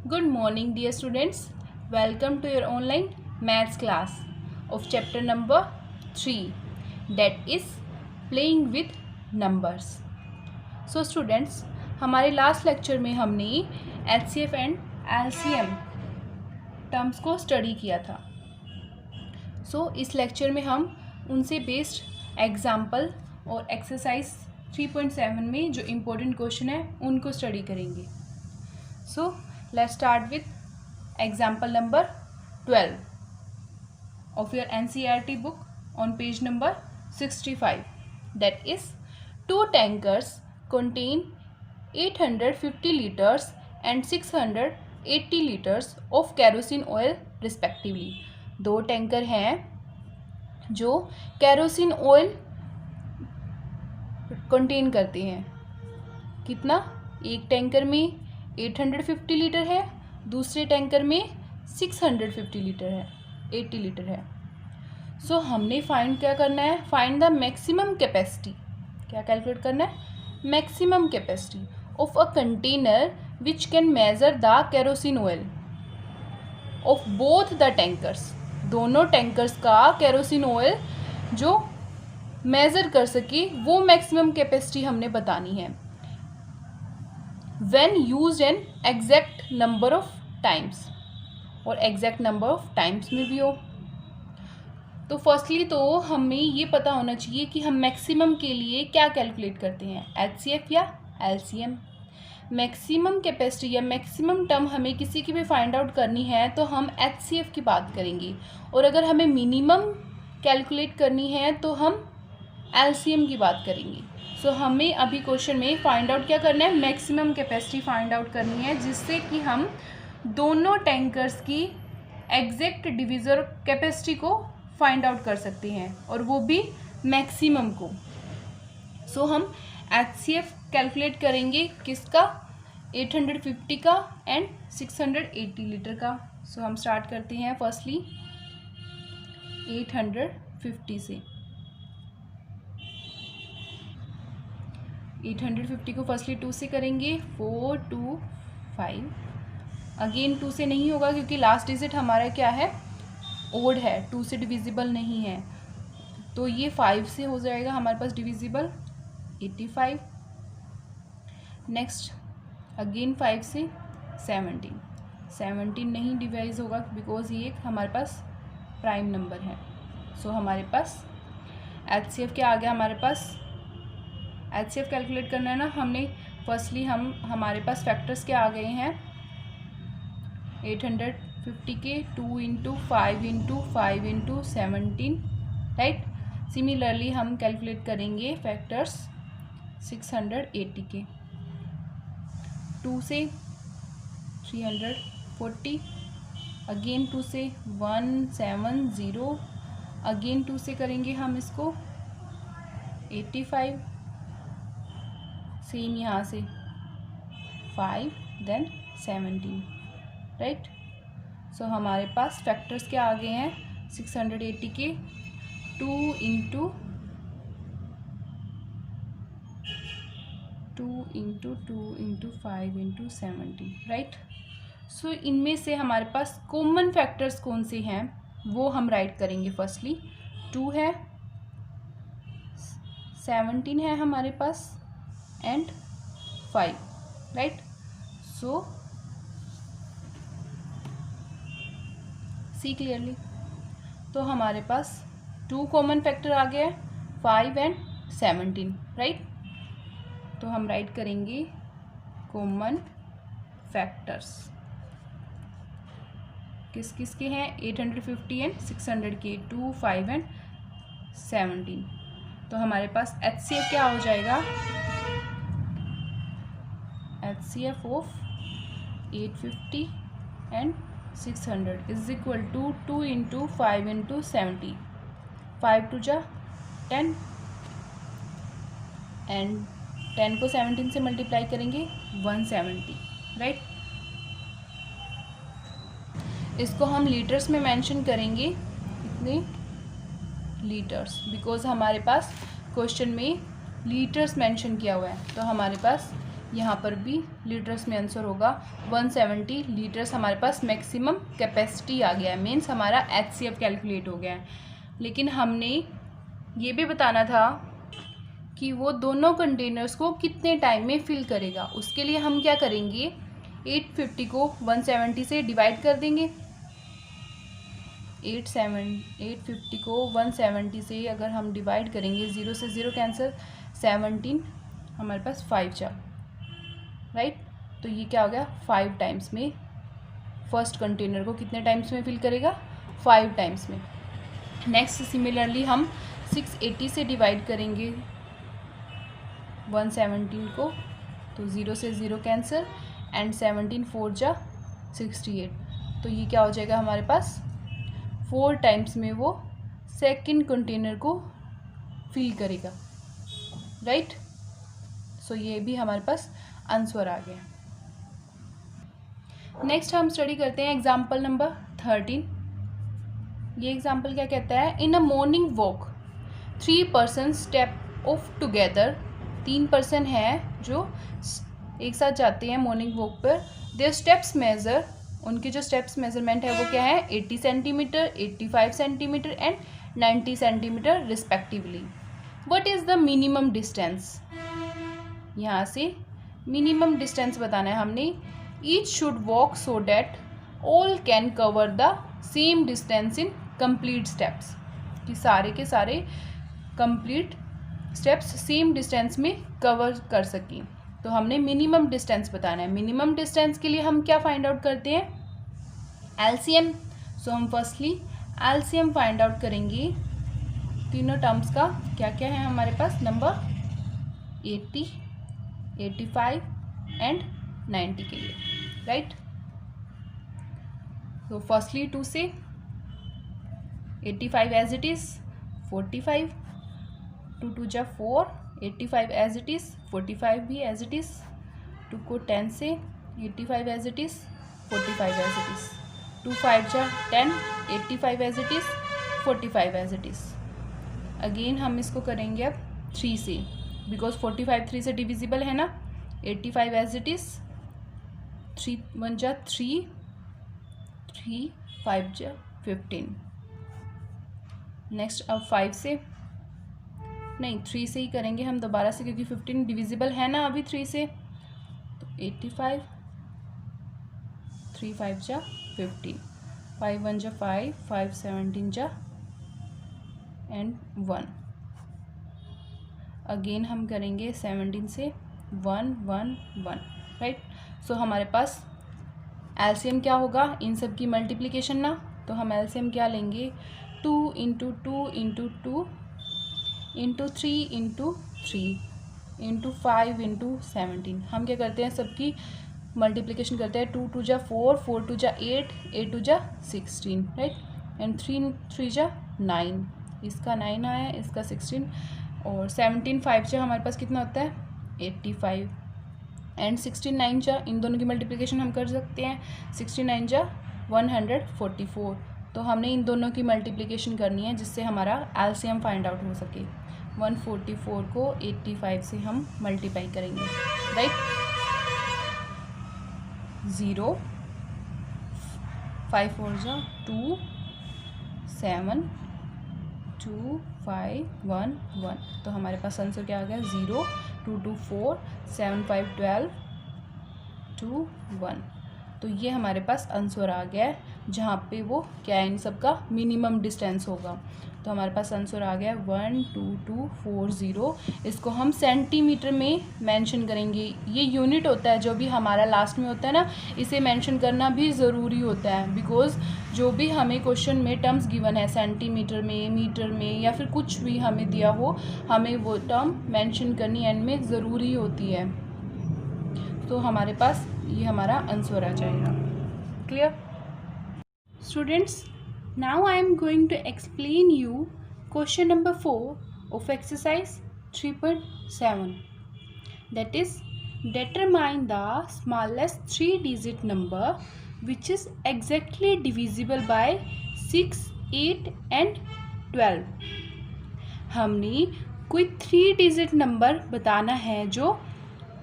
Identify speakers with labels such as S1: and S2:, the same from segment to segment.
S1: Good morning, dear students. Welcome to your online maths class of chapter number 3, that is playing with numbers. So students, हमारे last lecture में हमने HCF and LCM terms को study किया था. इस lecture में हम उनसे बेस्ड एग्जाम्पल और एक्सरसाइज 3.7 में जो इम्पोर्टेंट क्वेश्चन है उनको स्टडी करेंगे. Let's start with example number 12 of your NCERT book on page number 65. That is, two tankers contain 850 liters and 680 liters of kerosene oil respectively. दो टैंकर हैं जो kerosene oil contain करते हैं. कितना? एक टैंकर में 850 लीटर है, दूसरे टैंकर में 650 लीटर है, 80 लीटर है. हमने फाइंड क्या करना है? Find the maximum capacity. क्या कैलकुलेट करना है? Maximum capacity of a container which can measure the kerosene oil of both the tankers. दोनों टैंकर्स का केरोसिन ऑयल जो मेजर कर सके वो मैक्सिमम कैपेसिटी हमने बतानी है. when used an exact number of times, और exact number of times में भी हो. तो फर्स्टली तो हमें ये पता होना चाहिए कि हम मैक्सिमम के लिए क्या कैलकुलेट करते हैं, HCF या LCM. मैक्सिमम कैपेसिटी या मैक्सिमम टर्म हमें किसी की भी फाइंड आउट करनी है तो हम HCF की बात करेंगे, और अगर हमें मिनिमम कैलकुलेट करनी है तो हम LCM की बात करेंगे. हमें अभी क्वेश्चन में फाइंड आउट क्या करना है? मैक्सिमम कैपेसिटी फाइंड आउट करनी है, जिससे कि हम दोनों टैंकर्स की एग्जैक्ट डिविजर कैपेसिटी को फाइंड आउट कर सकते हैं, और वो भी मैक्सिमम को. हम HCF कैलकुलेट करेंगे किसका? 850 का एंड 680 लीटर का. हम स्टार्ट करते हैं फर्स्टली 850 से. 850 को फर्स्टली 2 से करेंगे, 4 2 5. अगेन 2 से नहीं होगा क्योंकि लास्ट डिजिट हमारा क्या है? ओड है, 2 से डिविजिबल नहीं है. तो ये 5 से हो जाएगा हमारे पास डिविजिबल, 85. नेक्स्ट अगेन 5 से 17 नहीं डिवाइज होगा बिकॉज ये हमारे पास प्राइम नंबर है. हमारे पास HCF क्या आ गया? हमारे पास HCF कैलकुलेट करना है ना हमने. फर्स्टली हमारे पास फैक्टर्स क्या आ गए हैं? 850 के 2 into 5 into 5 into 17, right. Similarly हम कैलकुलेट करेंगे फैक्टर्स 680 के. 2 से 340, अगेन 2 से 170, अगेन 2 से करेंगे हम इसको 85, सेम यहाँ से 5 देन 17, राइट. हमारे पास फैक्टर्स क्या आ गए हैं? 680 के 2 इंटू 2 इंटू 5 इंटू 17, राइट. इनमें से हमारे पास कॉमन फैक्टर्स कौन से हैं वो हम राइट करेंगे. फर्स्टली 2 है, 17 है हमारे पास एंड 5, राइट. See clearly. हमारे पास 2 कॉमन फैक्टर आ गया है, 5 एंड 17, राइट. हम राइट करेंगे कॉमन फैक्टर्स किस किस के हैं? 850 एंड 600 के, 2 5 एंड 17. हमारे पास HCF क्या हो जाएगा? HCF of 850 and 600 is equal to 2 into 5 into 70. 5 two जा 10 एंड 10 को 17 से मल्टीप्लाई करेंगे 170, राइट. इसको हम लीटर्स में मेंशन करेंगे, कितने लीटर्स, बिकॉज हमारे पास क्वेश्चन में लीटर्स मेंशन किया हुआ है. हमारे पास यहाँ पर भी लीटर्स में आंसर होगा 170 लीटर्स हमारे पास मैक्सिमम कैपेसिटी आ गया है, मीन्स हमारा HCF कैलकुलेट हो गया है। लेकिन हमने ये भी बताना था कि वो दोनों कंटेनर्स को कितने टाइम में फिल करेगा। उसके लिए हम क्या करेंगे, 850 को 170 से डिवाइड कर देंगे। 850 को 170 से अगर हम डिवाइड करेंगे, 0 से 0 कैंसिल, 17 हमारे पास 5 जा, राइट। तो ये क्या हो गया, 5 टाइम्स में फर्स्ट कंटेनर को कितने टाइम्स में फिल करेगा, 5 टाइम्स में। नेक्स्ट सिमिलरली हम 680 से डिवाइड करेंगे 117 को, तो 0 से 0 कैंसिल एंड 17 4 जा 68। तो ये क्या हो जाएगा हमारे पास, 4 टाइम्स में वो सेकंड कंटेनर को फिल करेगा, राइट। सो ये भी हमारे पास आंसर आ गया। नेक्स्ट हम स्टडी करते हैं एग्जाम्पल नंबर 13। ये एग्जाम्पल क्या कहता है, in a morning walk 3 person step off together, 3 person हैं जो एक साथ जाते हैं मॉर्निंग वॉक पर। देयर स्टेप्स मेजर, उनके जो स्टेप्स मेजरमेंट है वो क्या है, 80 centimetre, 85 centimetre and 90 centimetre respectively. What is the minimum distance, यहाँ से मिनिमम डिस्टेंस बताना है हमने। Each should walk so that all can cover the same distance in complete steps, कि सारे के सारे कंप्लीट स्टेप्स सेम डिस्टेंस में कवर कर सकें। तो हमने मिनिमम डिस्टेंस बताना है। मिनिमम डिस्टेंस के लिए हम क्या फाइंड आउट करते हैं, एलसीएम। सो हम फर्स्टली एलसीएम फाइंड आउट करेंगे तीनों टर्म्स का। क्या क्या है हमारे पास, नंबर 80, 85 एंड 90 के लिए, राइट। तो फर्स्टली 2 से 85 एज इट इज़ 45, 2 2 जा 4, 85 एज इट इज़, 45 भी एज इट इज़, 2 को 10 से 85 as it is, 45 as it is, 2 5 जा 10, 85 as it is, 45 as it is. Again हम इसको करेंगे अब 3 से, बिकॉज 45 3 से डिविजिबल है ना। 85 एज इट इज़, 3 1 जा 3, 3 5 जा 15। नेक्स्ट अब 5 से, नहीं 3 से ही करेंगे हम दोबारा से, क्योंकि 15 डिविजिबल है ना अभी 3 से। तो 85, 3 5 जा 15, 5 1 जा 5, 5 17 जा एंड 1। अगेन हम करेंगे 17 से 1 1 1, राइट। सो हमारे पास एलसीएम क्या होगा, इन सब की मल्टीप्लिकेशन ना। तो हम एलसीएम क्या लेंगे, 2 into 2 into 2 into 3 into 3 into 5 into 17। हम क्या करते हैं, सबकी मल्टीप्लिकेशन करते हैं। 2 2 जा 4, 4 2 जा 8, 8 2 जा 16, राइट। एंड 3 3 जा 9, इसका 9 आया, इसका 16, और 17 5 जा हमारे पास कितना होता है 85, एंड 16 9 जा, इन दोनों की मल्टीप्लिकेशन हम कर सकते हैं। 69 जा 144। तो हमने इन दोनों की मल्टीप्लिकेशन करनी है जिससे हमारा एलसीएम फाइंड आउट हो सके। 144 को 85 से हम मल्टीप्लाई करेंगे, राइट। 0 5 4 जा 2 7 2 5 1 1। तो हमारे पास आंसर क्या आ गया, 0 2 2 4 7 5 12 2 1। तो ये हमारे पास आंसर आ गया है, जहाँ पे वो क्या है, इन सब का मिनिमम डिस्टेंस होगा। तो हमारे पास आंसर आ गया 12240। इसको हम सेंटीमीटर में मेंशन करेंगे। ये यूनिट होता है जो भी हमारा लास्ट में होता है ना, इसे मेंशन करना भी ज़रूरी होता है, बिकॉज़ जो भी हमें क्वेश्चन में टर्म्स गिवन है सेंटीमीटर में, मीटर में, या फिर कुछ भी हमें दिया हो, हमें वो टर्म मेंशन करनी एंड में ज़रूरी होती है। तो हमारे पास ये हमारा आंसर आ जाएगा। Clear students? Now I am going to explain you question number 4 of exercise 3.7, that is determine the smallest 3-digit number which is exactly divisible by 6, 8 and 12। हमने कोई 3-digit नंबर बताना है जो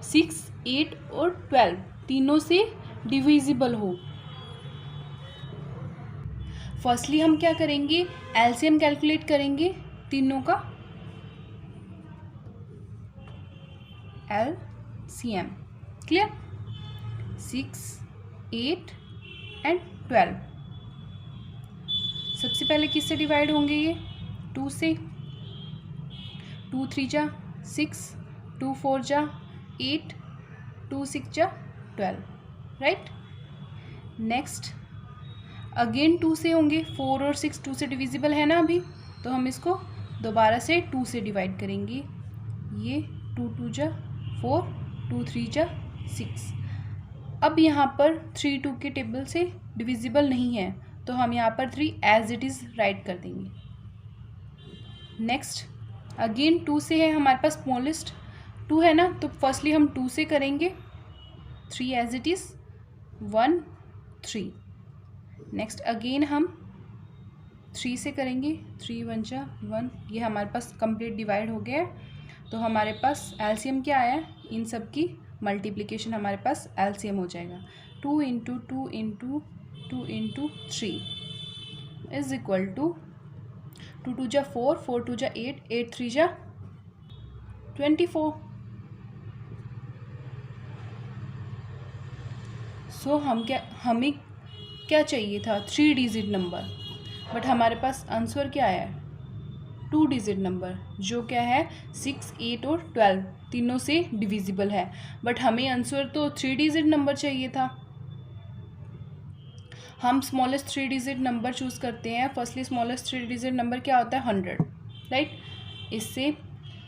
S1: 6, 8 और 12 तीनों से डिविजिबल हो। फर्स्टली हम क्या करेंगे, एलसीएम कैलकुलेट करेंगे तीनों का, एलसीएम। क्लियर? 6, 8 एंड 12 सबसे पहले किससे डिवाइड होंगे ये? 2 से। 2 3 जा 6, 2 4 जा 8, 2 6 जा 12, राइट। नेक्स्ट अगेन 2 से होंगे, 4 और 6 2 से डिविजिबल है ना अभी, तो हम इसको दोबारा से 2 से डिवाइड करेंगे। ये 2 2 जा 4, 2 3 जा 6। अब यहाँ पर 3 2 के टेबल से डिविजिबल नहीं है, तो हम यहाँ पर 3 एज इट इज़ राइट कर देंगे। नेक्स्ट अगेन 2 से है हमारे पास, स्मॉलेस्ट 2 है ना, तो फर्स्टली हम 2 से करेंगे, 3 as it is, 1 3। Next again हम 3 से करेंगे, 3 1 जा 1, ये हमारे पास कंप्लीट डिवाइड हो गया है। तो हमारे पास एलसीएम क्या आया, इन सब की मल्टीप्लिकेशन हमारे पास एलसीएम हो जाएगा। 2 into 2 into 2 into 3 is equal to 2 2 जा 4, 4 2 जा 8, 8 3 जा 24। सो हमें क्या चाहिए था, 3 डिजिट नंबर, बट हमारे पास आंसर क्या आया है, 2 डिजिट नंबर, जो क्या है 6 8 और 12 तीनों से डिविजिबल है। बट हमें आंसर तो 3 डिजिट नंबर चाहिए था। हम स्मॉलेस्ट 3 डिजिट नंबर चूज़ करते हैं। फर्स्टली स्मॉलेस्ट 3 डिजिट नंबर क्या होता है, 100, राइट। इससे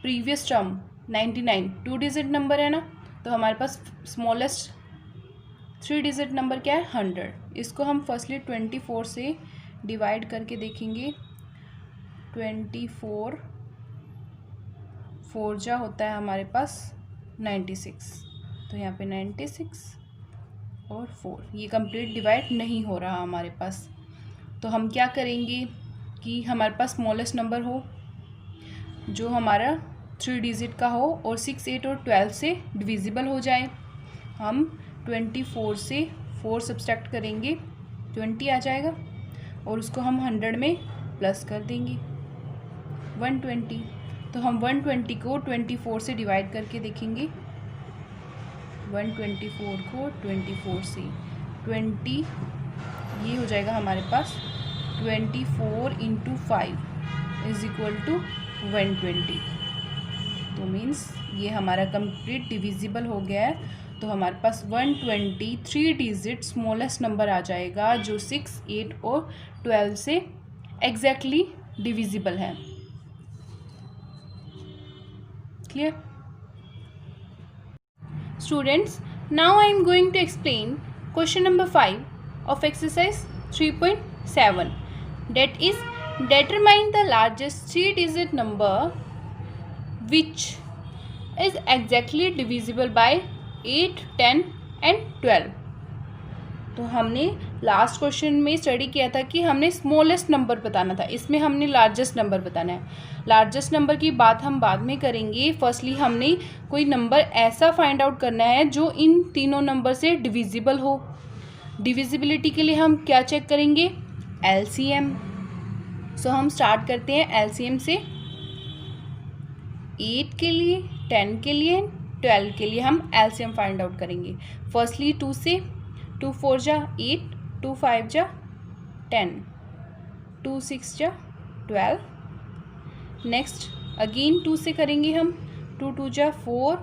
S1: प्रीवियस टर्म 99 2 डिजिट नंबर है ना, तो हमारे पास स्मॉलेस्ट 3 डिजिट नंबर क्या है, 100। इसको हम फर्स्टली 24 से डिवाइड करके देखेंगे। 24 4 जा होता है हमारे पास 96, तो यहाँ पे 96 और 4, ये कंप्लीट डिवाइड नहीं हो रहा हमारे पास। तो हम क्या करेंगे कि हमारे पास स्मॉलेस्ट नंबर हो जो हमारा 3 डिजिट का हो और 6 8 और 12 से डिविजिबल हो जाए। हम 24 से 4 सब्सट्रैक्ट करेंगे, 20 आ जाएगा, और उसको हम 100 में प्लस कर देंगे, 120। तो हम 120 को 24 से डिवाइड करके देखेंगे। 124 को 24 से 20, ये हो जाएगा हमारे पास 24 इंटू 5 इज इक्वल टू 120। तो मीन्स ये हमारा कंप्लीट डिविजिबल हो गया है। तो हमारे पास 120 3 डिजिट स्मॉलेस्ट नंबर आ जाएगा, जो 6 8 और 12 से एग्जैक्टली डिविजिबल है। Clear? Students, now I am going to explain question number 5 of exercise 3.7, that is, determine the largest 3-digit number which is exactly divisible by 8, 10 and 12। तो हमने लास्ट क्वेश्चन में study किया था कि हमने स्मॉलेस्ट नंबर बताना था, इसमें हमने लार्जेस्ट नंबर बताना है। लार्जेस्ट नंबर की बात हम बाद में करेंगे। फर्स्टली हमने कोई नंबर ऐसा फाइंड आउट करना है जो इन तीनों नंबर से डिविजिबल हो। डिविजिबिलिटी के लिए हम क्या चेक करेंगे, एलसीएम। सो हम स्टार्ट करते हैं एलसीएम से। 8 के लिए, 10 के लिए, 12 के लिए हम एलसीएम फाइंड आउट करेंगे। फर्स्टली 2 से, 2 4 जा 8, 2 5 जा 10, 2 6 जा 12। नेक्स्ट अगेन 2 से करेंगे हम, 2 2 जा 4,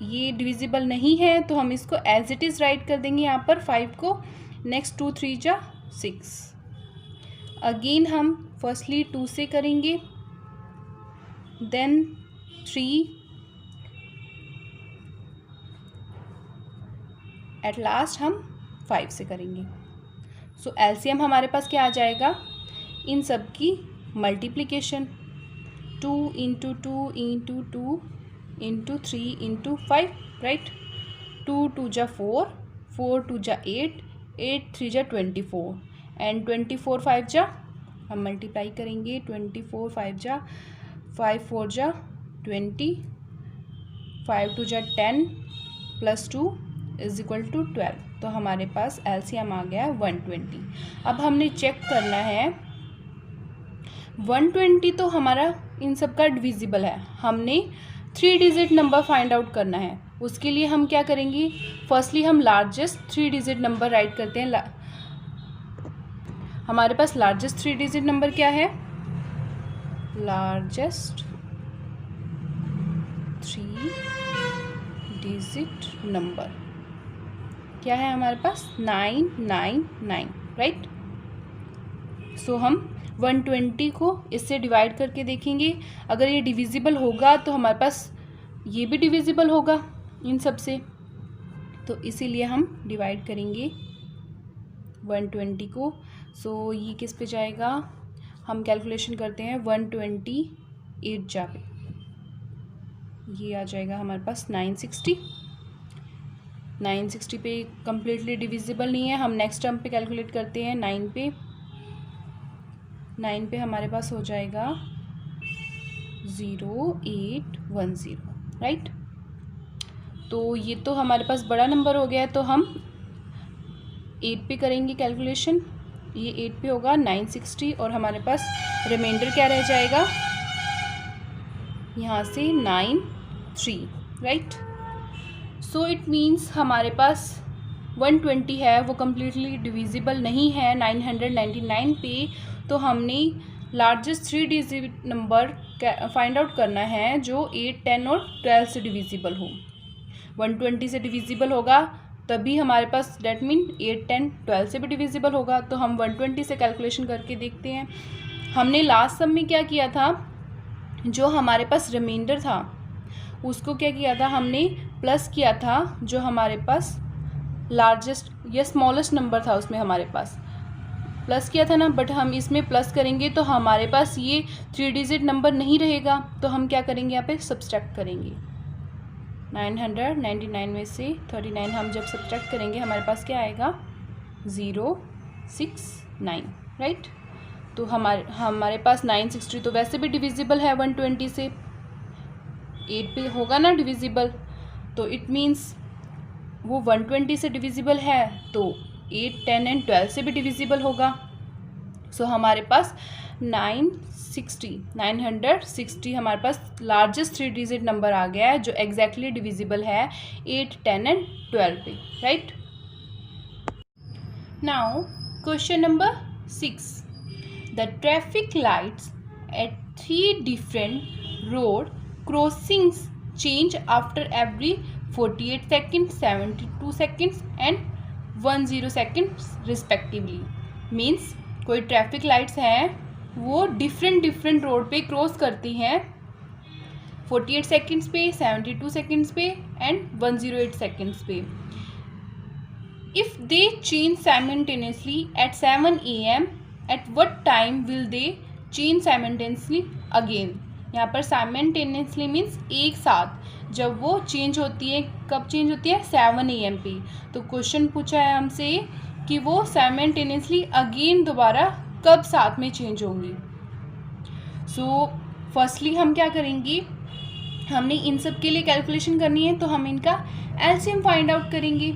S1: ये डिविजिबल नहीं है तो हम इसको एज इट इज़ राइट कर देंगे यहाँ पर 5 को। नेक्स्ट 2 3 जा 6। अगेन हम फर्स्टली 2 से करेंगे, देन 3, एट लास्ट हम 5 से करेंगे। सो एलसीएम हमारे पास क्या आ जाएगा, इन सब की multiplication, 2 into 2 into 2 into 3 into 5, right. 2 2 जा 4, 4 2 जा 8, 8 3 जा 24 एंड 24 5 जा हम मल्टीप्लाई करेंगे। 24 5 जा 5 4 जा 20, 5 2 जा 10 + 2 = 12। तो हमारे पास एलसीएम आ गया 120। अब हमने चेक करना है 120 तो हमारा इन सब का डिविजिबल है। हमने 3 डिजिट नंबर फाइंड आउट करना है। उसके लिए हम क्या करेंगे, फर्स्टली हम लार्जेस्ट 3 डिजिट नंबर राइट करते हैं। हमारे पास लार्जेस्ट 3 डिजिट नंबर क्या है, लार्जेस्ट 3 डिजिट नंबर क्या है हमारे पास 999, राइट। सो हम 120 को इससे डिवाइड करके देखेंगे। अगर ये डिविजिबल होगा तो हमारे पास ये भी डिविजिबल होगा इन सब से, तो इसीलिए हम डिवाइड करेंगे 120 को। सो ये किस पे जाएगा, हम कैलकुलेशन करते हैं 128 जा पे, ये आ जाएगा हमारे पास 960। 960 पे कम्प्लीटली डिविजिबल नहीं है। हम नेक्स्ट टर्म पे कैलकुलेट करते हैं 9 पे। 9 पे हमारे पास हो जाएगा 0810, राइट। तो ये तो हमारे पास बड़ा नंबर हो गया है, तो हम 8 पे करेंगे कैलकुलेशन। ये 8 पे होगा 960 और हमारे पास रिमाइंडर क्या रह जाएगा यहाँ से 93, राइट। सो इट मीन्स हमारे पास 120 है वो कम्प्लीटली डिविजिबल नहीं है 999 पे। तो हमने largest 3 digit number find out करना है जो 8, 10 और 12 से डिविजिबल हो। 120 से डिविजिबल होगा तभी हमारे पास डेट मीन 8, 10, 12 से भी डिविजिबल होगा। तो हम 120 से कैलकुलेशन करके देखते हैं। हमने लास्ट सम में क्या किया था, जो हमारे पास रिमाइंडर था उसको क्या किया था, हमने प्लस किया था जो हमारे पास लार्जेस्ट या स्मॉलेस्ट नंबर था उसमें हमारे पास प्लस किया था ना। बट हम इसमें प्लस करेंगे तो हमारे पास ये 3 डिजिट नंबर नहीं रहेगा। तो हम क्या करेंगे, यहाँ पे सब्सट्रैक्ट करेंगे। 999 में से 39 हम जब सब्सट्रैक्ट करेंगे हमारे पास क्या आएगा 069, राइट। तो हमारे पास 960 तो वैसे भी डिविजिबल है 120 से, 8 पे होगा ना डिविजिबल, तो इट मीन्स वो 120 से डिविजिबल है तो 8, 10 एंड 12 से भी डिविजिबल होगा। सो हमारे पास 960 हमारे पास लार्जेस्ट 3 डिजिट नंबर आ गया है जो एग्जैक्टली डिविजिबल है 8, 10 एंड 12 पे, right. Now question number 6, the traffic lights at 3 different road crossings change after every 48 seconds, 72 seconds and 10 seconds respectively. Means कोई ट्रैफिक लाइट्स हैं वो डिफरेंट रोड पे क्रॉस करती हैं 48 सेकेंड्स पे, 72 सेकेंड्स पे एंड 108 सेकेंड्स पे। If they change simultaneously eight 7 AM, at what time will they change simultaneously again. यहाँ पर साइमल्टेनियसली मीन्स एक साथ जब वो चेंज होती है, कब चेंज होती है 7 AM पे। तो क्वेश्चन पूछा है हमसे कि वो साइमल्टेनियसली अगेन दोबारा कब साथ में चेंज होंगी। सो फर्स्टली हम क्या करेंगे, हमने इन सब के लिए कैलकुलेशन करनी है तो हम इनका एलसीएम फाइंड आउट करेंगे।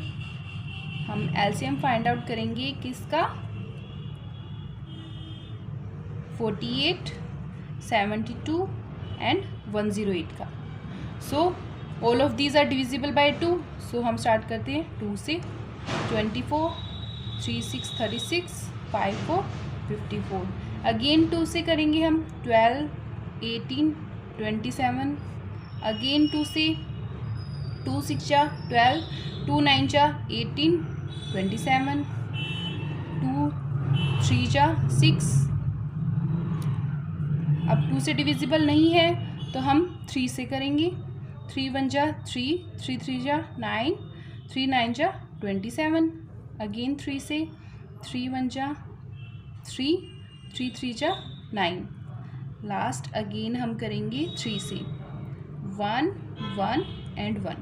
S1: हम एलसीएम फाइंड आउट करेंगे किसका, 48, 72 एंड 108 का। So all of these are divisible by 2। So हम स्टार्ट करते हैं 2 से। 24, 3 6 36, 5 4 54। अगेन 2 से करेंगे हम 12, 18, 27। अगेन 2 से, 2 6 जा 12, 2 9 जा 18, 27, 2 3 जा 6। अब 2 से डिविजिबल नहीं है तो हम 3 से करेंगे। 3 1 जा 3, 3 3 जा 9, 3 9 जा 27। अगेन 3 से, 3 1 जा 3, 3 3 जा 9। लास्ट अगेन हम करेंगे 3 से, 1 1 एंड 1।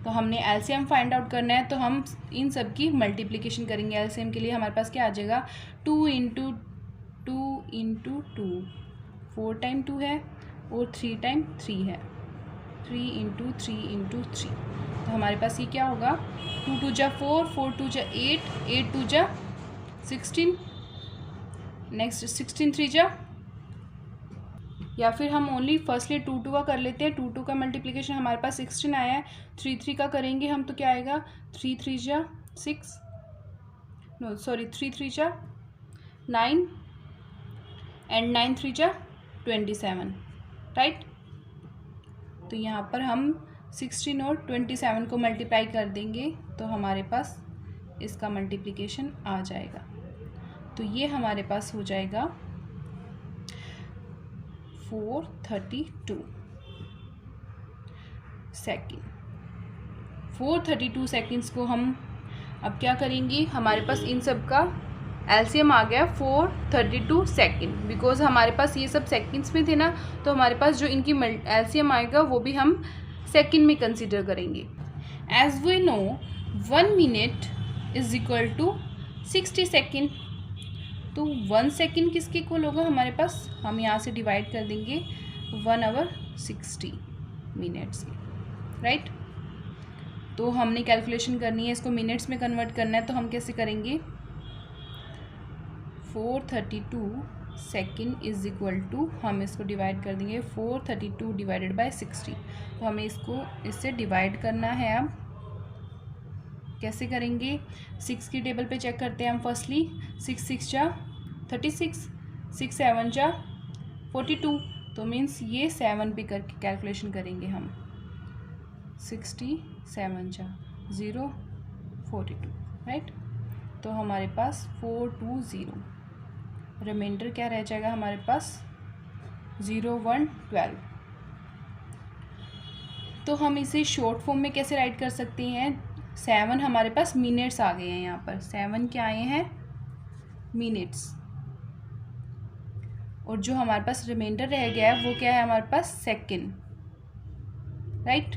S1: तो हमने एलसीएम फाइंड आउट करना है तो हम इन सब की मल्टीप्लिकेशन करेंगे। एलसीएम के लिए हमारे पास क्या आ जाएगा 2 × 2 × 2, 4 टाइम 2 है और 3 टाइम 3 है। 3 इंटू 3 इंटू 3। तो हमारे पास ये क्या होगा, 2 2 जा 4, 4 2 जा 8, 8 2 जा 16, नेक्स्ट 16 3 जा, या फिर हम ओनली फर्स्टली 2 2 का कर लेते हैं। 2 2 का मल्टीप्लिकेशन हमारे पास 16 आया है। 3 3 का करेंगे हम तो क्या आएगा, 3 3 जा 6, नो सॉरी 3 3 जा 9 एंड 9 3 जा 27, राइट। तो यहाँ पर हम 16 और 27 को मल्टीप्लाई कर देंगे तो हमारे पास इसका मल्टीप्लिकेशन आ जाएगा। तो ये हमारे पास हो जाएगा 432 सेकेंड। 432 सेकेंड्स को हम अब क्या करेंगे, हमारे पास इन सब का एलसीएम आ गया 432 सेकेंड, बिकॉज हमारे पास ये सब सेकेंड्स में थे ना, तो हमारे पास जो इनकी एलसीएम आएगा वो भी हम सेकेंड में कंसीडर करेंगे। As we know 1 minute is equal to 60 second. तो 1 सेकेंड किसके इक्वल होगा हमारे पास, हम यहाँ से डिवाइड कर देंगे 1 आवर 60 मिनट्स की, राइट। तो हमने कैलकुलेशन करनी है, इसको मिनट्स में कन्वर्ट करना है, तो हम कैसे करेंगे, 432 सेकेंड इज इक्वल टू, हम इसको डिवाइड कर देंगे 432 डिवाइडेड बाय 60। तो हमें इसको इससे डिवाइड करना है। अब कैसे करेंगे, 6 की टेबल पे चेक करते हैं हम। फर्स्टली 6 6 जा 36, 6 7 जा 42, तो मीन्स ये 7 पे करके कैलकुलेशन करेंगे हम। 67 जा 0 42, राइट। तो हमारे पास 420, रिमाइंडर क्या रह जाएगा हमारे पास 0 1 12। तो हम इसे शॉर्ट फॉर्म में कैसे राइट कर सकते हैं, 7 हमारे पास मिनट्स आ गए हैं, यहाँ पर 7 क्या आए हैं, मिनट्स, और जो हमारे पास रिमाइंडर रह गया है वो क्या है हमारे पास, सेकेंड, राइट।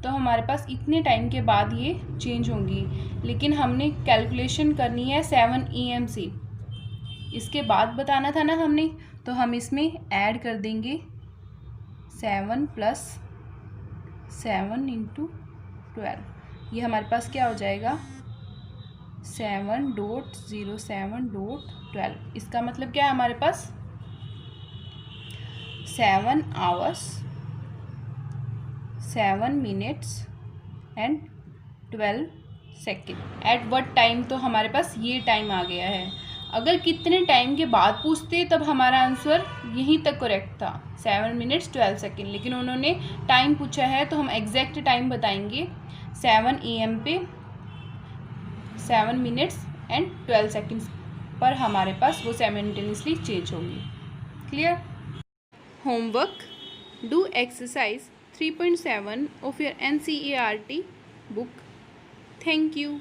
S1: तो हमारे पास इतने टाइम के बाद ये चेंज होंगी, लेकिन हमने कैलकुलेशन करनी है 7 AM से, इसके बाद बताना था ना हमने, तो हम इसमें ऐड कर देंगे 7 + 7 × 12। ये हमारे पास क्या हो जाएगा 7.07.12। इसका मतलब क्या है हमारे पास 7 hours 7 minutes and 12 second at what time. तो हमारे पास ये टाइम आ गया है। अगर कितने टाइम के बाद पूछते तब हमारा आंसर यहीं तक करेक्ट था, 7 minutes 12 सेकेंड, लेकिन उन्होंने टाइम पूछा है तो हम एग्जैक्ट टाइम बताएंगे। 7 AM पे 7 minutes and 12 seconds पर हमारे पास वो साइमल्टेनियसली चेंज होंगी। Clear. Homework, do exercise 3.7 of your NCERT book. Thank you.